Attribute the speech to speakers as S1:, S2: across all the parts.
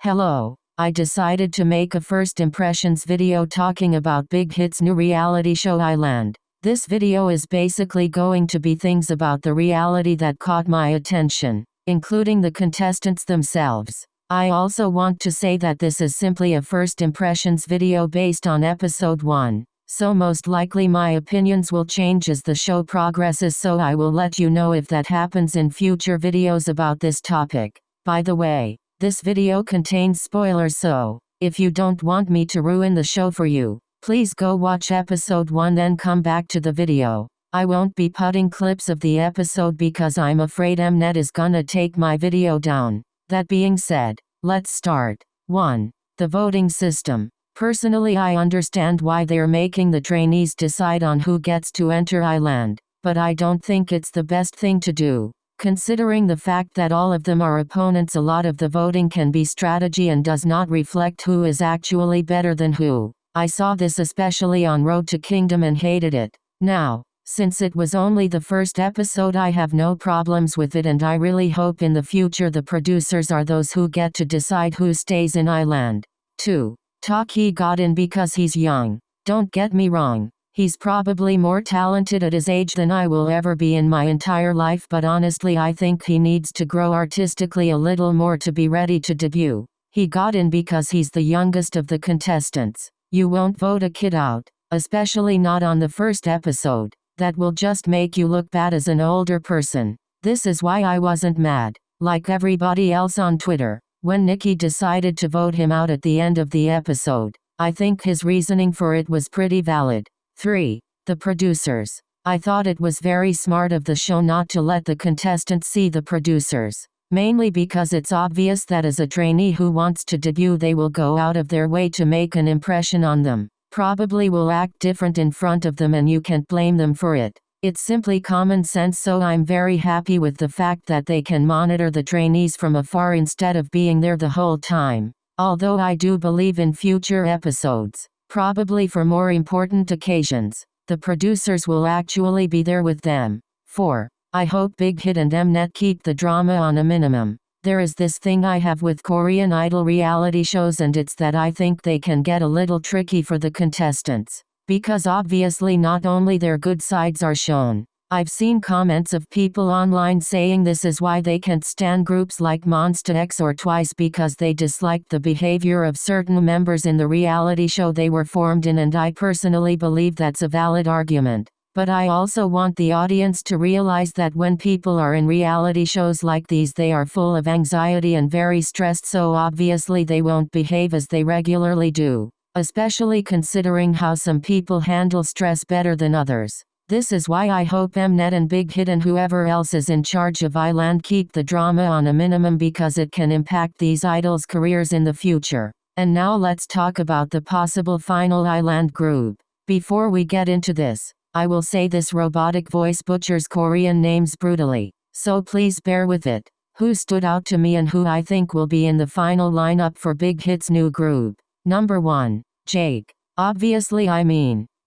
S1: Hello, I decided to make a first impressions video talking about Big Hit's new reality show Island. This video is basically going to be things about the reality that caught my attention, including the contestants themselves. I also want to say that this is simply a first impressions video based on episode 1, so most likely my opinions will change as the show progresses, so I will let you know if that happens in future videos about this topic. By the way, this video contains spoilers, so if you don't want me to ruin the show for you, please go watch episode 1 then come back to the video. I won't be putting clips of the episode because I'm afraid Mnet is gonna take my video down. That being said, let's start. 1. The voting system. Personally, I understand why they're making the trainees decide on who gets to enter Island, but I don't think it's the best thing to do. Considering the fact that all of them are opponents, a lot of the voting can be strategy and does not reflect who is actually better than who. I saw this especially on Road to Kingdom and hated it. Now, since it was only the first episode, I have no problems with it, and I really hope in the future the producers are those who get to decide who stays in Island. 2. Talk he got in because he's young. Don't get me wrong. He's probably more talented at his age than I will ever be in my entire life, but honestly I think he needs to grow artistically a little more to be ready to debut. He got in because he's the youngest of the contestants. You won't vote a kid out, especially not on the first episode. That will just make you look bad as an older person. This is why I wasn't mad, like everybody else on Twitter, when Nikki decided to vote him out at the end of the episode. I think his reasoning for it was pretty valid. 3. The producers. I thought it was very smart of the show not to let the contestants see the producers, mainly because it's obvious that as a trainee who wants to debut they will go out of their way to make an impression on them, probably will act different in front of them, and you can't blame them for it. It's simply common sense, so I'm very happy with the fact that they can monitor the trainees from afar instead of being there the whole time. Although I do believe in future episodes, probably for more important occasions, the producers will actually be there with them. 4. I hope Big Hit and Mnet keep the drama on a minimum. There is this thing I have with Korean Idol reality shows, and it's that I think they can get a little tricky for the contestants, because obviously not only their good sides are shown. I've seen comments of people online saying this is why they can't stand groups like Monsta X or Twice, because they disliked the behavior of certain members in the reality show they were formed in, and I personally believe that's a valid argument. But I also want the audience to realize that when people are in reality shows like these, they are full of anxiety and very stressed, so obviously they won't behave as they regularly do, especially considering how some people handle stress better than others. This is why I hope Mnet and Big Hit and whoever else is in charge of Island keep the drama on a minimum, because it can impact these idols' careers in the future. And now let's talk about the possible final Island group. Before we get into this, I will say this robotic voice butchers Korean names brutally, so please bear with it. Who stood out to me and who I think will be in the final lineup for Big Hit's new group. Number 1. Jake. Obviously,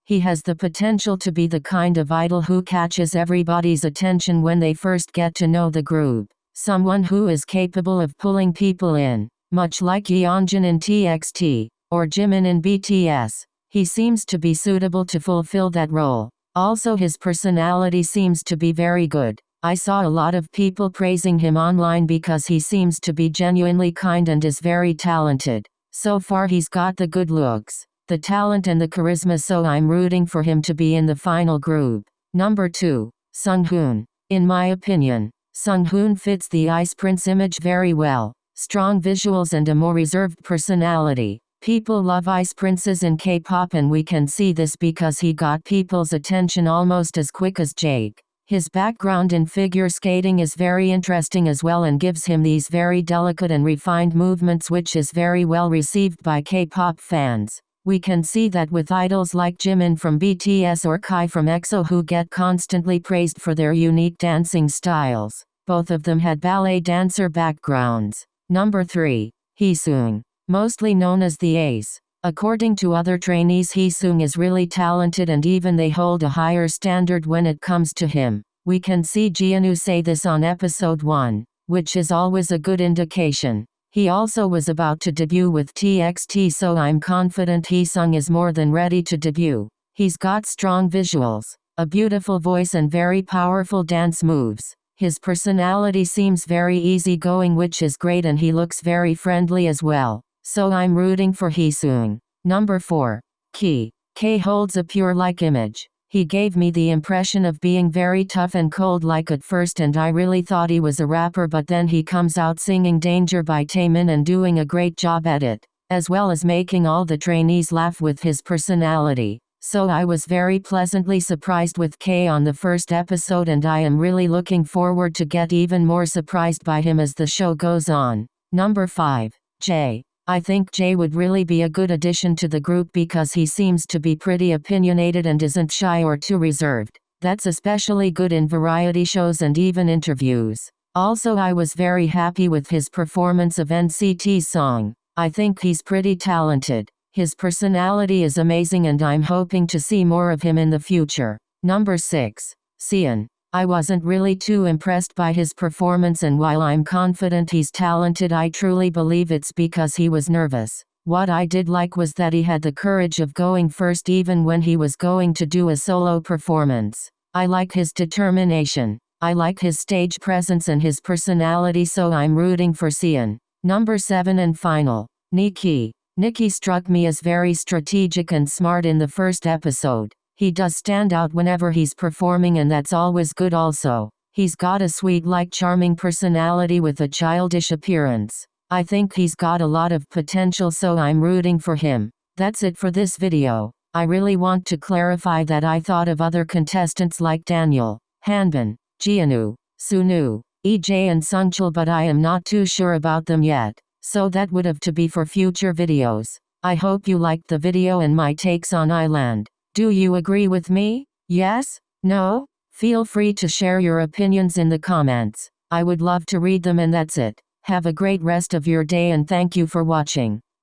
S1: he has the potential to be the kind of idol who catches everybody's attention when they first get to know the group. Someone who is capable of pulling people in, much like Yeonjun in TXT, or Jimin in BTS. He seems to be suitable to fulfill that role. Also, his personality seems to be very good. I saw a lot of people praising him online because he seems to be genuinely kind and is very talented. So far he's got the good looks, the talent and the charisma, so I'm rooting for him to be in the final group. Number 2. Sunghoon. In my opinion, Sunghoon fits the Ice Prince image very well. Strong visuals and a more reserved personality. People love Ice Princes in K-pop, and we can see this because he got people's attention almost as quick as Jake. His background in figure skating is very interesting as well, and gives him these very delicate and refined movements, which is very well received by K-pop fans. We can see that with idols like Jimin from BTS or Kai from EXO, who get constantly praised for their unique dancing styles. Both of them had ballet dancer backgrounds. Number 3. Heesung. Mostly known as the Ace. According to other trainees, Heesung is really talented, and even they hold a higher standard when it comes to him. We can see Jeonu say this on episode 1, which is always a good indication. He also was about to debut with TXT, so I'm confident Heesung is more than ready to debut. He's got strong visuals, a beautiful voice and very powerful dance moves. His personality seems very easygoing, which is great, and he looks very friendly as well. So I'm rooting for Heesung. Number 4. K. K holds a pure-like image. He gave me the impression of being very tough and cold-like at first, and I really thought he was a rapper, but then he comes out singing Danger by Taemin and doing a great job at it, as well as making all the trainees laugh with his personality. So I was very pleasantly surprised with K on the first episode, and I am really looking forward to get even more surprised by him as the show goes on. Number 5. J. I think Jay would really be a good addition to the group because he seems to be pretty opinionated and isn't shy or too reserved. That's especially good in variety shows and even interviews. Also, I was very happy with his performance of NCT's song. I think he's pretty talented. His personality is amazing and I'm hoping to see more of him in the future. Number 6. Sian. I wasn't really too impressed by his performance, and while I'm confident he's talented, I truly believe it's because he was nervous. What I did like was that he had the courage of going first even when he was going to do a solo performance. I like his determination. I like his stage presence and his personality, so I'm rooting for Sian. Number 7 and final. Nikki. Nikki struck me as very strategic and smart in the first episode. He does stand out whenever he's performing, and that's always good also. He's got a sweet-like charming personality with a childish appearance. I think he's got a lot of potential, so I'm rooting for him. That's it for this video. I really want to clarify that I thought of other contestants like Daniel, Hanbin, Jianu, Sunu, EJ and Sungchul, but I am not too sure about them yet. So that would have to be for future videos. I hope you liked the video and my takes on Island. Do you agree with me? Yes? No? Feel free to share your opinions in the comments. I would love to read them, and that's it. Have a great rest of your day and thank you for watching.